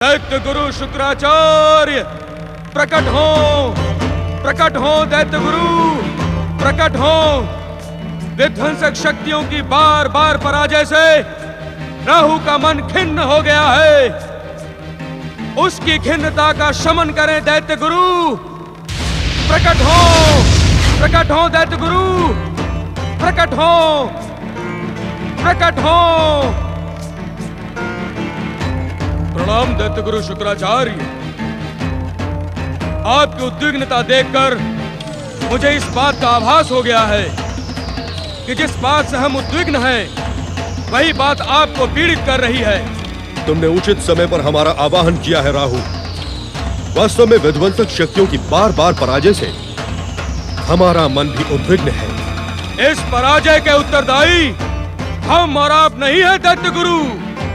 दैत्य गुरु शुक्राचार्य प्रकट हो दैत्य गुरु प्रकट हो। विध्वंसक शक्तियों की बार बार पराजय से राहु का मन खिन्न हो गया है। उसकी खिन्नता का शमन करें दैत्य गुरु। प्रकट हो दैत्य गुरु प्रकट हो। प्रणाम दैत्य गुरु शुक्राचार्य। आपकी उद्विग्नता देखकर मुझे इस बात का आभास हो गया है कि जिस बात से हम उद्विग्न हैं वही बात आपको पीड़ित कर रही है। तुमने उचित समय पर हमारा आवाहन किया है राहु। वास्तव में विध्वंसक शक्तियों की बार बार पराजय से हमारा मन भी उद्विग्न है। इस पराजय के उत्तरदायी हम और आप नहीं है दैत्य गुरु।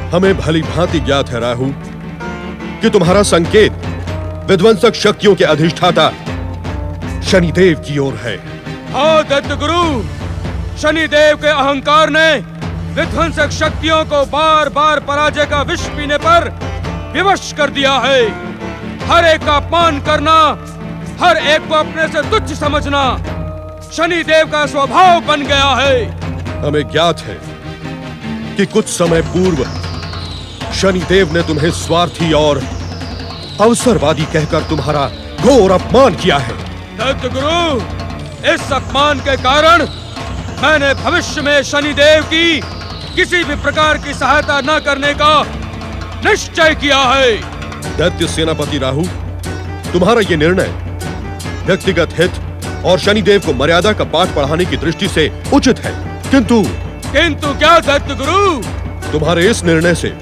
हमें भली भांति ज्ञात है राहु कि तुम्हारा संकेत विध्वंसक शक्तियों के अधिष्ठाता शनिदेव की ओर है। हाँ दैत्य गुरु, शनिदेव के अहंकार ने विध्वंसक शक्तियों को बार बार पराजय का विष पीने पर विवश कर दिया है। हर एक का अपमान करना, हर एक को अपने से तुच्छ समझना शनिदेव का स्वभाव बन गया है। हमें ज्ञात है कि कुछ समय पूर्व शनिदेव ने तुम्हें स्वार्थी और अवसरवादी कहकर तुम्हारा घोर अपमान किया है। दैत्य गुरु, इस अपमान के कारण मैंने भविष्य में शनिदेव की किसी भी प्रकार की सहायता न करने का निश्चय किया है। दैत्य सेनापति राहु, तुम्हारा ये निर्णय व्यक्तिगत हित और शनिदेव को मर्यादा का पाठ पढ़ाने की दृष्टि से उचित है, किंतु क्या दैत्य गुरु? तुम्हारे इस निर्णय से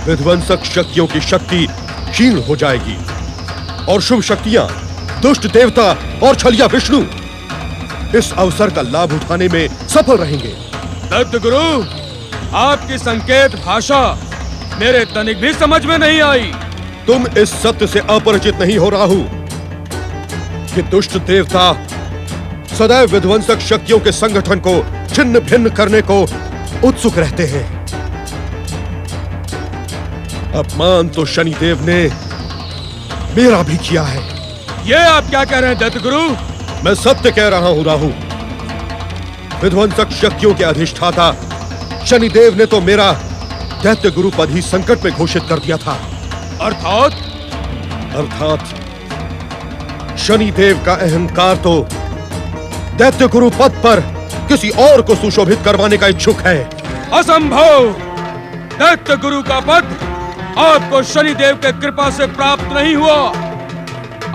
विध्वंसक शक्तियों की शक्ति क्षीण हो जाएगी और शुभ शक्तियां, दुष्ट देवता और छलिया विष्णु इस अवसर का लाभ उठाने में सफल रहेंगे। दैत्य गुरु, आपकी संकेत भाषा मेरे तनिक भी समझ में नहीं आई। तुम इस सत्य से अपरिचित नहीं हो राहु कि दुष्ट देवता सदैव विध्वंसक शक्तियों के संगठन को छिन्न भिन्न करने को उत्सुक रहते हैं। अपमान तो शनिदेव ने मेरा भी किया है। ये आप क्या कह रहे हैं दैत्य गुरु? मैं सत्य कह रहा हूं राहु। विध्वंसक शक्तियों के अधिष्ठाता शनिदेव ने तो मेरा दैत्य गुरु पद ही संकट में घोषित कर दिया था। अर्थात शनिदेव का अहंकार तो दैत्य गुरु पद पर किसी और को सुशोभित करवाने का इच्छुक है। असंभव! दैत्य गुरु का पद आपको शनिदेव के कृपा से प्राप्त नहीं हुआ,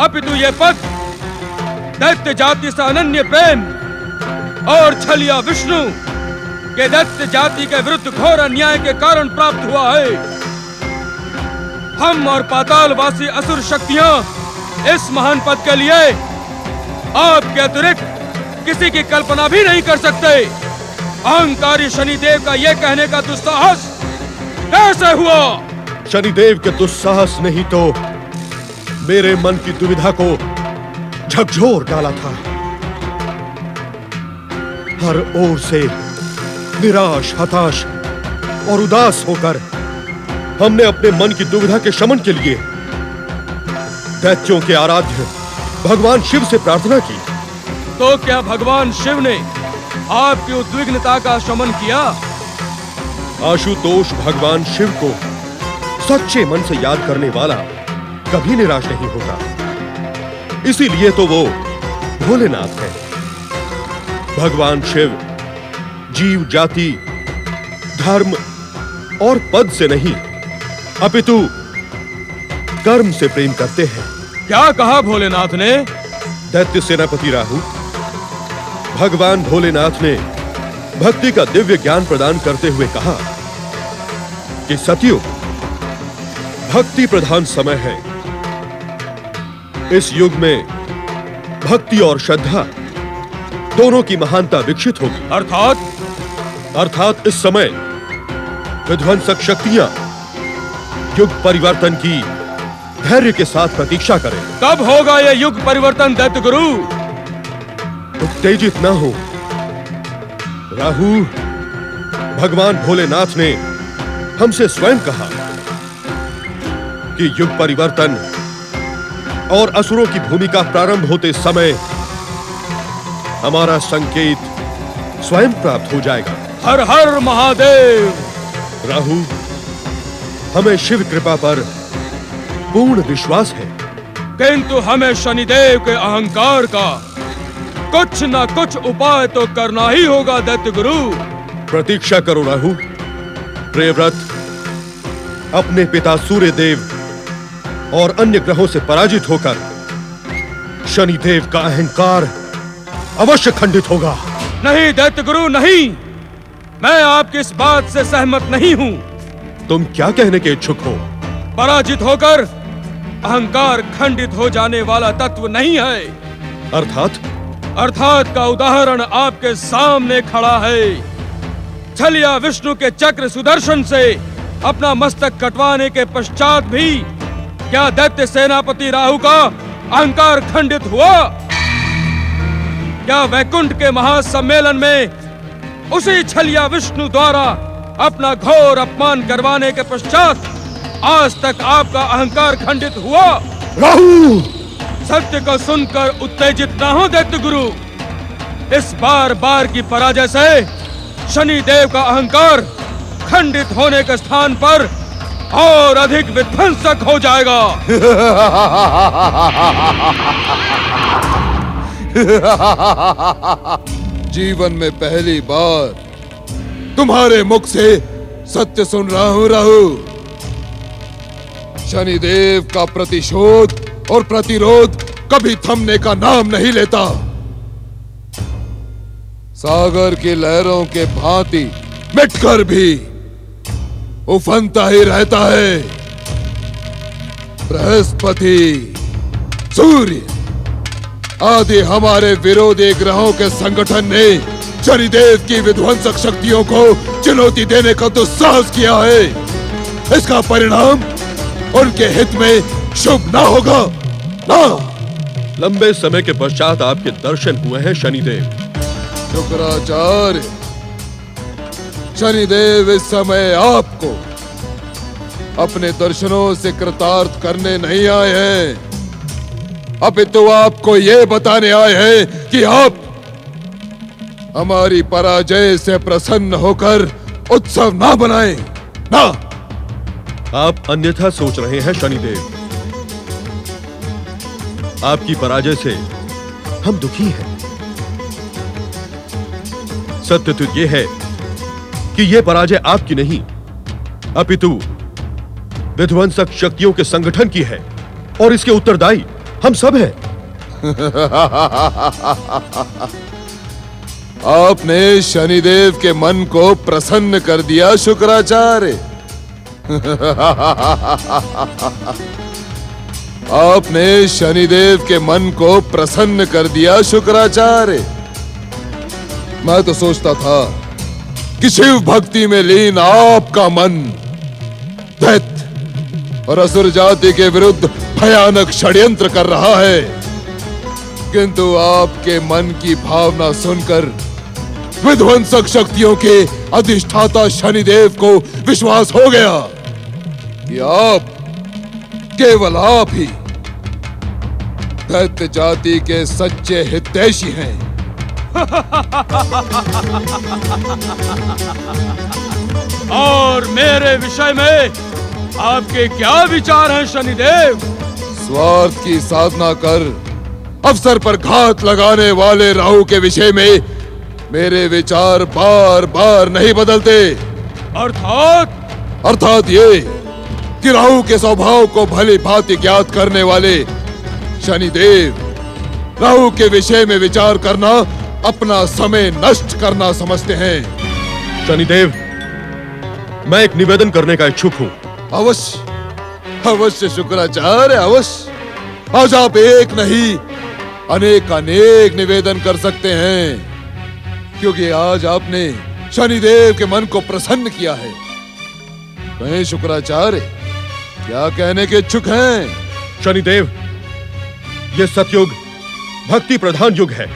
अपितु ये पद दैत्य जाति से अनन्य प्रेम और छलिया विष्णु के दैत्य जाति के विरुद्ध घोर अन्याय के कारण प्राप्त हुआ है। हम और पातालवासी असुर शक्तियां इस महान पद के लिए आपके अतिरिक्त किसी की कल्पना भी नहीं कर सकते। अहंकारी शनिदेव का यह कहने का दुस्साहस कैसे हुआ? शनिदेव के दुस्साहस नहीं तो मेरे मन की दुविधा को झकझोर डाला था। हर ओर से निराश, हताश और उदास होकर हमने अपने मन की दुविधा के शमन के लिए दैत्यों के आराध्य भगवान शिव से प्रार्थना की। तो क्या भगवान शिव ने आपकी उद्विग्नता का शमन किया? आशुतोष भगवान शिव को सच्चे मन से याद करने वाला कभी निराश नहीं होता। इसीलिए तो वो भोलेनाथ है। भगवान शिव जीव जाति, धर्म और पद से नहीं अपितु कर्म से प्रेम करते हैं। क्या कहा भोलेनाथ ने? दैत्य सेनापति राहु, भगवान भोलेनाथ ने भक्ति का दिव्य ज्ञान प्रदान करते हुए कहा कि सतयुग भक्ति प्रधान समय है। इस युग में भक्ति और श्रद्धा दोनों की महानता विकसित होगी। अर्थात इस समय विध्वंसक शक्तियां युग परिवर्तन की धैर्य के साथ प्रतीक्षा करें। कब होगा यह युग परिवर्तन दैत्य गुरु? उत्तेजित न हो राहु। भगवान भोलेनाथ ने हमसे स्वयं कहा कि युग परिवर्तन और असुरों की भूमिका प्रारंभ होते समय हमारा संकेत स्वयं प्राप्त हो जाएगा। हर हर महादेव। राहु, हमें शिव कृपा पर पूर्ण विश्वास है, किंतु हमें शनिदेव के अहंकार का कुछ न कुछ उपाय तो करना ही होगा दैत्य गुरु। प्रतीक्षा करो राहु। प्रियव्रत अपने पिता सूर्य देव और अन्य ग्रहों से पराजित होकर शनिदेव का अहंकार अवश्य खंडित होगा। नहीं दैत्य गुरु नहीं, मैं आपकी इस बात से सहमत नहीं हूं। तुम क्या कहने के इच्छुक हो? पराजित होकर अहंकार खंडित हो जाने वाला तत्व नहीं है। अर्थात का उदाहरण आपके सामने खड़ा है। छलिया विष्णु के चक्र सुदर्शन से अपना मस्तक कटवाने के पश्चात भी क्या दैत्य सेनापति राहु का अहंकार खंडित हुआ? क्या वैकुंठ के महासम्मेलन में उसी छलिया विष्णु द्वारा अपना घोर अपमान करवाने के पश्चात आज तक आपका अहंकार खंडित हुआ? राहु! सत्य को सुनकर उत्तेजित ना हो दैत्य गुरु। इस बार बार की पराजय से शनि देव का अहंकार खंडित होने के स्थान पर और अधिक विध्वंसक हो जाएगा। जीवन में पहली बार तुम्हारे मुख से सत्य सुन रहा हूं राहु। शनिदेव का प्रतिशोध और प्रतिरोध कभी थमने का नाम नहीं लेता। सागर की लहरों के भांति मिटकर भी उफनता ही रहता है। बृहस्पति, सूर्य आदि हमारे विरोधी ग्रहों के संगठन ने शनिदेव की विध्वंसक शक्तियों को चुनौती देने का दुस्साहस किया है। इसका परिणाम उनके हित में शुभ ना होगा ना। लंबे समय के पश्चात आपके दर्शन हुए हैं शनिदेव। शुक्राचार्य, शनिदेव इस समय आपको अपने दर्शनों से कृतार्थ करने नहीं आए हैं, अपितु आपको ये बताने आए हैं कि आप हमारी पराजय से प्रसन्न होकर उत्सव ना बनाएं, ना। आप अन्यथा सोच रहे हैं शनिदेव। आपकी पराजय से हम दुखी हैं। सत्य तो यह है कि यह पराजय आपकी नहीं, अपितु विध्वंसक शक्तियों के संगठन की है और इसके उत्तरदायी हम सब हैं। आपने शनिदेव के मन को प्रसन्न कर दिया शुक्राचार्य। आपने शनिदेव के मन को प्रसन्न कर दिया शुक्राचार्य। मैं तो सोचता था कि शिव भक्ति में लीन आपका मन दैत्य और असुर जाति के विरुद्ध भयानक षड्यंत्र कर रहा है, किंतु आपके मन की भावना सुनकर विध्वंसक शक्तियों के अधिष्ठाता शनिदेव को विश्वास हो गया कि आप, केवल आप ही दैत्य जाति के सच्चे हितैषी हैं। और मेरे विषय में आपके क्या विचार हैं शनिदेव? स्वार्थ की साधना कर अवसर पर घात लगाने वाले राहु के विषय में मेरे विचार बार बार नहीं बदलते। अर्थात ये कि राहु के स्वभाव को भली भांति ज्ञात करने वाले शनिदेव राहु के विषय में विचार करना अपना समय नष्ट करना समझते हैं। शनिदेव, मैं एक निवेदन करने का इच्छुक हूं। अवश्य अवश्य शुक्राचार्य, अवश्य। आज आप एक नहीं अनेक निवेदन कर सकते हैं, क्योंकि आज आपने शनिदेव के मन को प्रसन्न किया है। कहें शुक्राचार्य, क्या कहने के इच्छुक हैं? शनिदेव, यह सतयुग भक्ति प्रधान युग है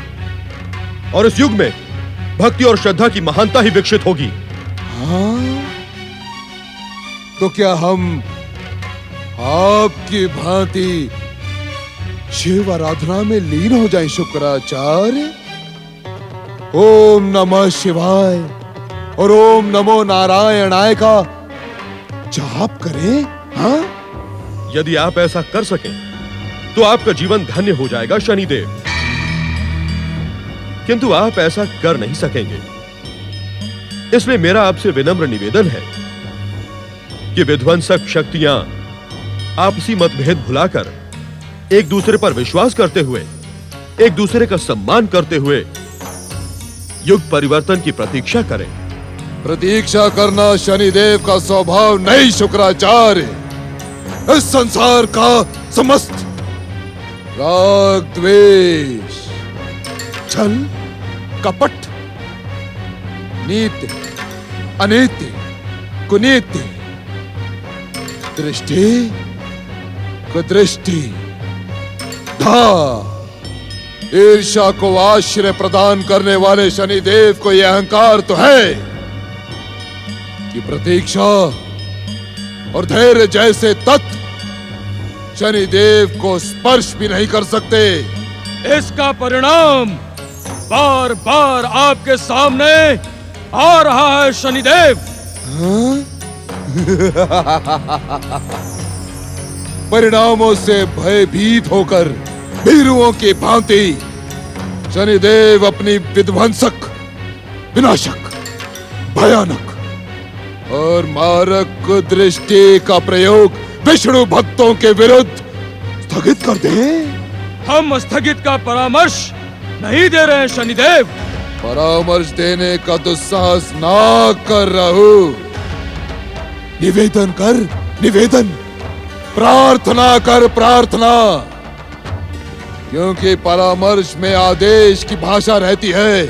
और इस युग में भक्ति और श्रद्धा की महानता ही विकसित होगी। हाँ? तो क्या हम आपकी भांति शिव आराधना में लीन हो जाएं शुक्राचार्य। ओम नमः शिवाय और ओम नमो नारायणाय का जाप करें। हाँ, यदि आप ऐसा कर सकें तो आपका जीवन धन्य हो जाएगा शनिदेव, किंतु आप ऐसा कर नहीं सकेंगे। इसलिए मेरा आपसे विनम्र निवेदन है कि विध्वंसक शक्तियां आपसी मतभेद भुलाकर एक दूसरे पर विश्वास करते हुए, एक दूसरे का सम्मान करते हुए युग परिवर्तन की प्रतीक्षा करें। प्रतीक्षा करना शनिदेव का स्वभाव नहीं शुक्राचार्य। इस संसार का समस्त राग, द्वेष, छल, कपट, नीति, अनीति, कुनीति, दृष्टि, कुदृष्टि, धा, ईर्ष्या को आश्रय प्रदान करने वाले शनिदेव को यह अहंकार तो है कि प्रतीक्षा और धैर्य जैसे तत्व शनिदेव को स्पर्श भी नहीं कर सकते। इसका परिणाम बार बार आपके सामने आ रहा है शनिदेव। परिणामों से भयभीत होकर भीरुओं की भांति शनिदेव अपनी विध्वंसक, विनाशक, भयानक और मारक दृष्टि का प्रयोग विष्णु भक्तों के विरुद्ध स्थगित कर दे। हम स्थगित का परामर्श नहीं दे रहे हैं शनिदेव। परामर्श देने का दुस्साहस ना कर रहू। निवेदन कर, निवेदन, प्रार्थना कर, प्रार्थना, क्योंकि परामर्श में आदेश की भाषा रहती है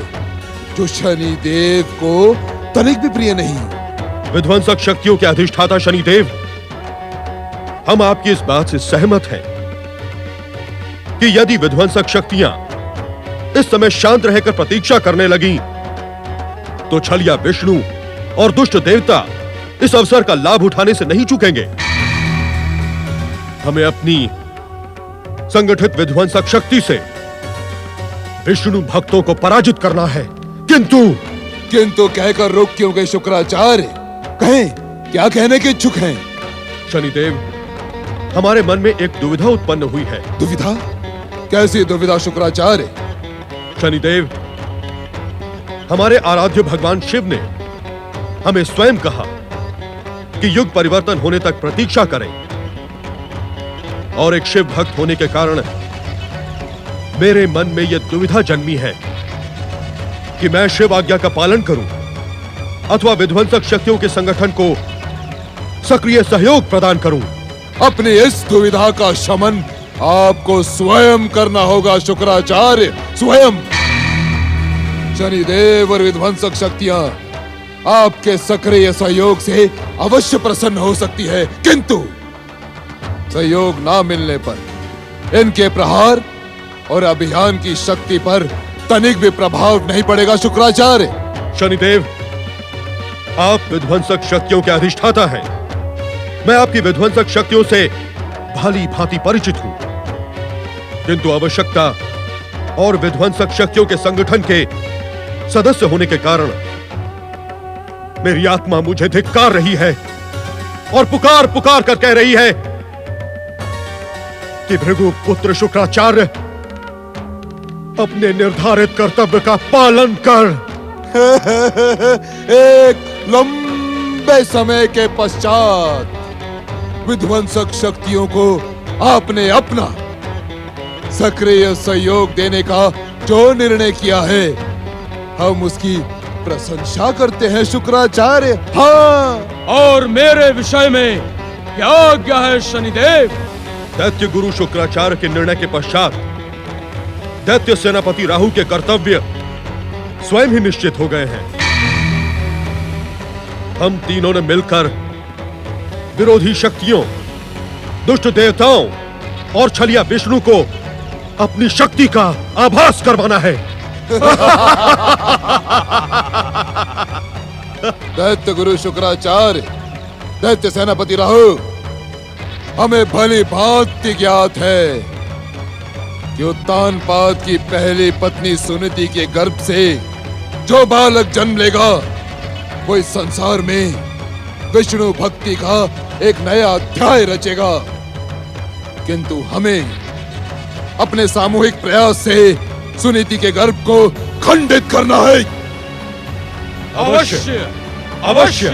जो शनिदेव को तनिक भी प्रिय नहीं। विध्वंसक शक्तियों के अधिष्ठाता शनिदेव, हम आपकी इस बात से सहमत हैं कि यदि विध्वंसक शक्तियां इस समय शांत रहकर प्रतीक्षा करने लगी तो छलिया विष्णु और दुष्ट देवता इस अवसर का लाभ उठाने से नहीं चूकेंगे। हमें अपनी संगठित विध्वंसक शक्ति से विष्णु भक्तों को पराजित करना है। किंतु कहकर रुक क्यों गए शुक्राचार्य? कहें, क्या कहने के इच्छुक हैं? शनिदेव, हमारे मन में एक दुविधा उत्पन्न हुई है। दुविधा? कैसी दुविधा शुक्राचार्य? शनिदेव, हमारे आराध्य भगवान शिव ने हमें स्वयं कहा कि युग परिवर्तन होने तक प्रतीक्षा करें, और एक शिव भक्त होने के कारण मेरे मन में यह दुविधा जन्मी है कि मैं शिव आज्ञा का पालन करूं अथवा विध्वंसक शक्तियों के संगठन को सक्रिय सहयोग प्रदान करूं। अपनी इस दुविधा का शमन आपको स्वयं करना होगा शुक्राचार्य, स्वयं। शनिदेव और विध्वंसक शक्तियां आपके सक्रिय सहयोग से अवश्य प्रसन्न हो सकती है, किंतु सहयोग ना मिलने पर इनके प्रहार और अभियान की शक्ति पर तनिक भी प्रभाव नहीं पड़ेगा शुक्राचार्य। शनिदेव, आप विध्वंसक शक्तियों के अधिष्ठाता हैं। मैं आपकी विध्वंसक शक्तियों से भाली भांति परिचित हूं, किंतु आवश्यकता और विध्वंसक शक्तियों के संगठन के सदस्य होने के कारण मेरी आत्मा मुझे धिक्कार रही है और पुकार पुकार कर कह रही है कि भृगु पुत्र शुक्राचार्य, अपने निर्धारित कर्तव्य का पालन कर। एक लंबे समय के पश्चात विध्वंसक शक्तियों को आपने अपना सक्रिय सहयोग देने का जो निर्णय किया है, हम उसकी प्रशंसा करते हैं शुक्राचार्य। हाँ, और मेरे विषय में क्या आज्ञा है शनिदेव? दैत्य गुरु शुक्राचार्य के निर्णय के पश्चात दैत्य सेनापति राहु के कर्तव्य स्वयं ही निश्चित हो गए हैं। हम तीनों ने मिलकर विरोधी शक्तियों, दुष्ट देवताओं और छलिया विष्णु को अपनी शक्ति का आभास करवाना है। दैत्य गुरु शुक्राचार्य, दैत्य सेनापति राहु, हमें भली भांति ज्ञात है कि उत्तानपाद की पहली पत्नी सुनीति के गर्भ से जो बालक जन्म लेगा वो इस संसार में विष्णु भक्ति का एक नया अध्याय रचेगा। किंतु हमें अपने सामूहिक प्रयास से सुनीति के गर्भ को खंडित करना है। अवश्य अवश्य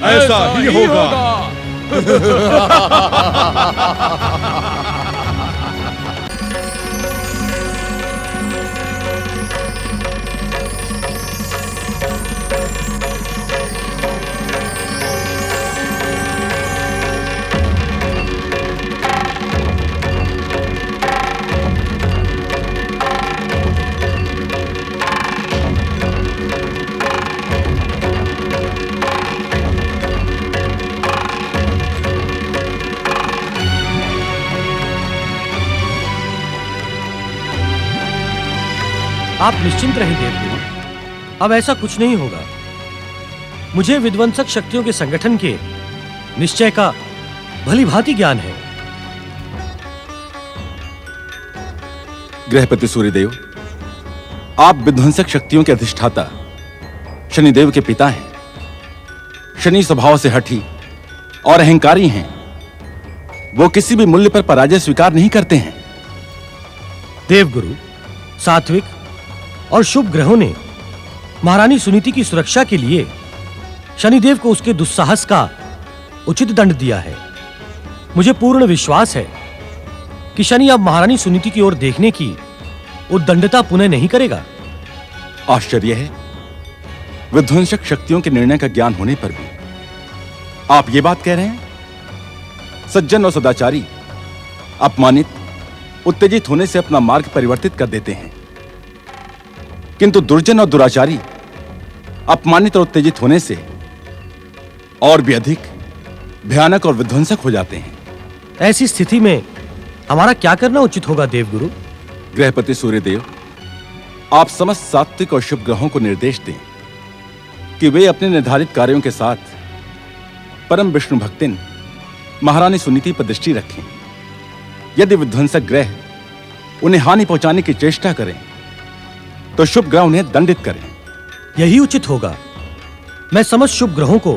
ऐसा ही होगा। आप निश्चिंत रहें देवगुरु, अब ऐसा कुछ नहीं होगा। मुझे विध्वंसक शक्तियों के संगठन के निश्चय का भली भांति ज्ञान है। गृहपति सूर्यदेव, आप विध्वंसक शक्तियों के अधिष्ठाता शनिदेव के पिता हैं। शनि स्वभाव से हठी और अहंकारी हैं। वो किसी भी मूल्य पर पराजय स्वीकार नहीं करते हैं। देवगुरु, सात्विक और शुभ ग्रहों ने महारानी सुनीति की सुरक्षा के लिए शनिदेव को उसके दुस्साहस का उचित दंड दिया है। मुझे पूर्ण विश्वास है कि शनि अब महारानी सुनीति की ओर देखने की उद्दंडता पुनः नहीं करेगा। आश्चर्य है, विध्वंसक शक्तियों के निर्णय का ज्ञान होने पर भी आप ये बात कह रहे हैं। सज्जन और सदाचारी अपमानित, उत्तेजित होने से अपना मार्ग परिवर्तित कर देते हैं, किंतु दुर्जन और दुराचारी अपमानित और उत्तेजित होने से और भी अधिक भयानक और विध्वंसक हो जाते हैं। ऐसी स्थिति में हमारा क्या करना उचित होगा देवगुरु? गृहपति सूर्यदेव, आप समस्त सात्विक और शुभ ग्रहों को निर्देश दें कि वे अपने निर्धारित कार्यों के साथ परम विष्णु भक्तिन महारानी सुनीति पर दृष्टि रखें। यदि विध्वंसक ग्रह उन्हें हानि पहुंचाने की चेष्टा करें तो शुभ ग्रह उन्हें दंडित करें। यही उचित होगा। मैं समस्त शुभ ग्रहों को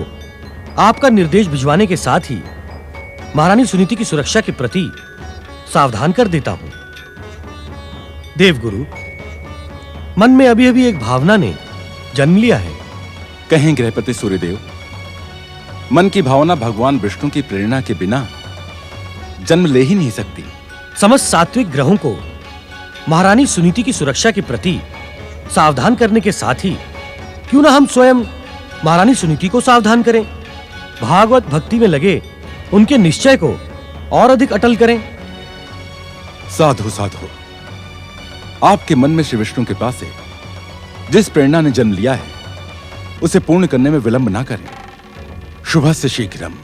आपका निर्देश भिजवाने के साथ ही महारानी सुनीति की सुरक्षा के प्रति सावधान कर देता हूं। देवगुरु, मन में अभी अभी एक भावना ने जन्म लिया है। कहें गृहपति सूर्यदेव, मन की भावना भगवान विष्णु की प्रेरणा के बिना जन्म ले ही नहीं सकती। समस्त सात्विक ग्रहों को महारानी सुनीति की सुरक्षा के प्रति सावधान करने के साथ ही क्यों ना हम स्वयं महारानी सुनीति को सावधान करें, भागवत भक्ति में लगे उनके निश्चय को और अधिक अटल करें। साधु साधु, आपके मन में श्री विष्णु के पास है, जिस प्रेरणा ने जन्म लिया है उसे पूर्ण करने में विलंब ना करें। शुभस्य शीघ्रम।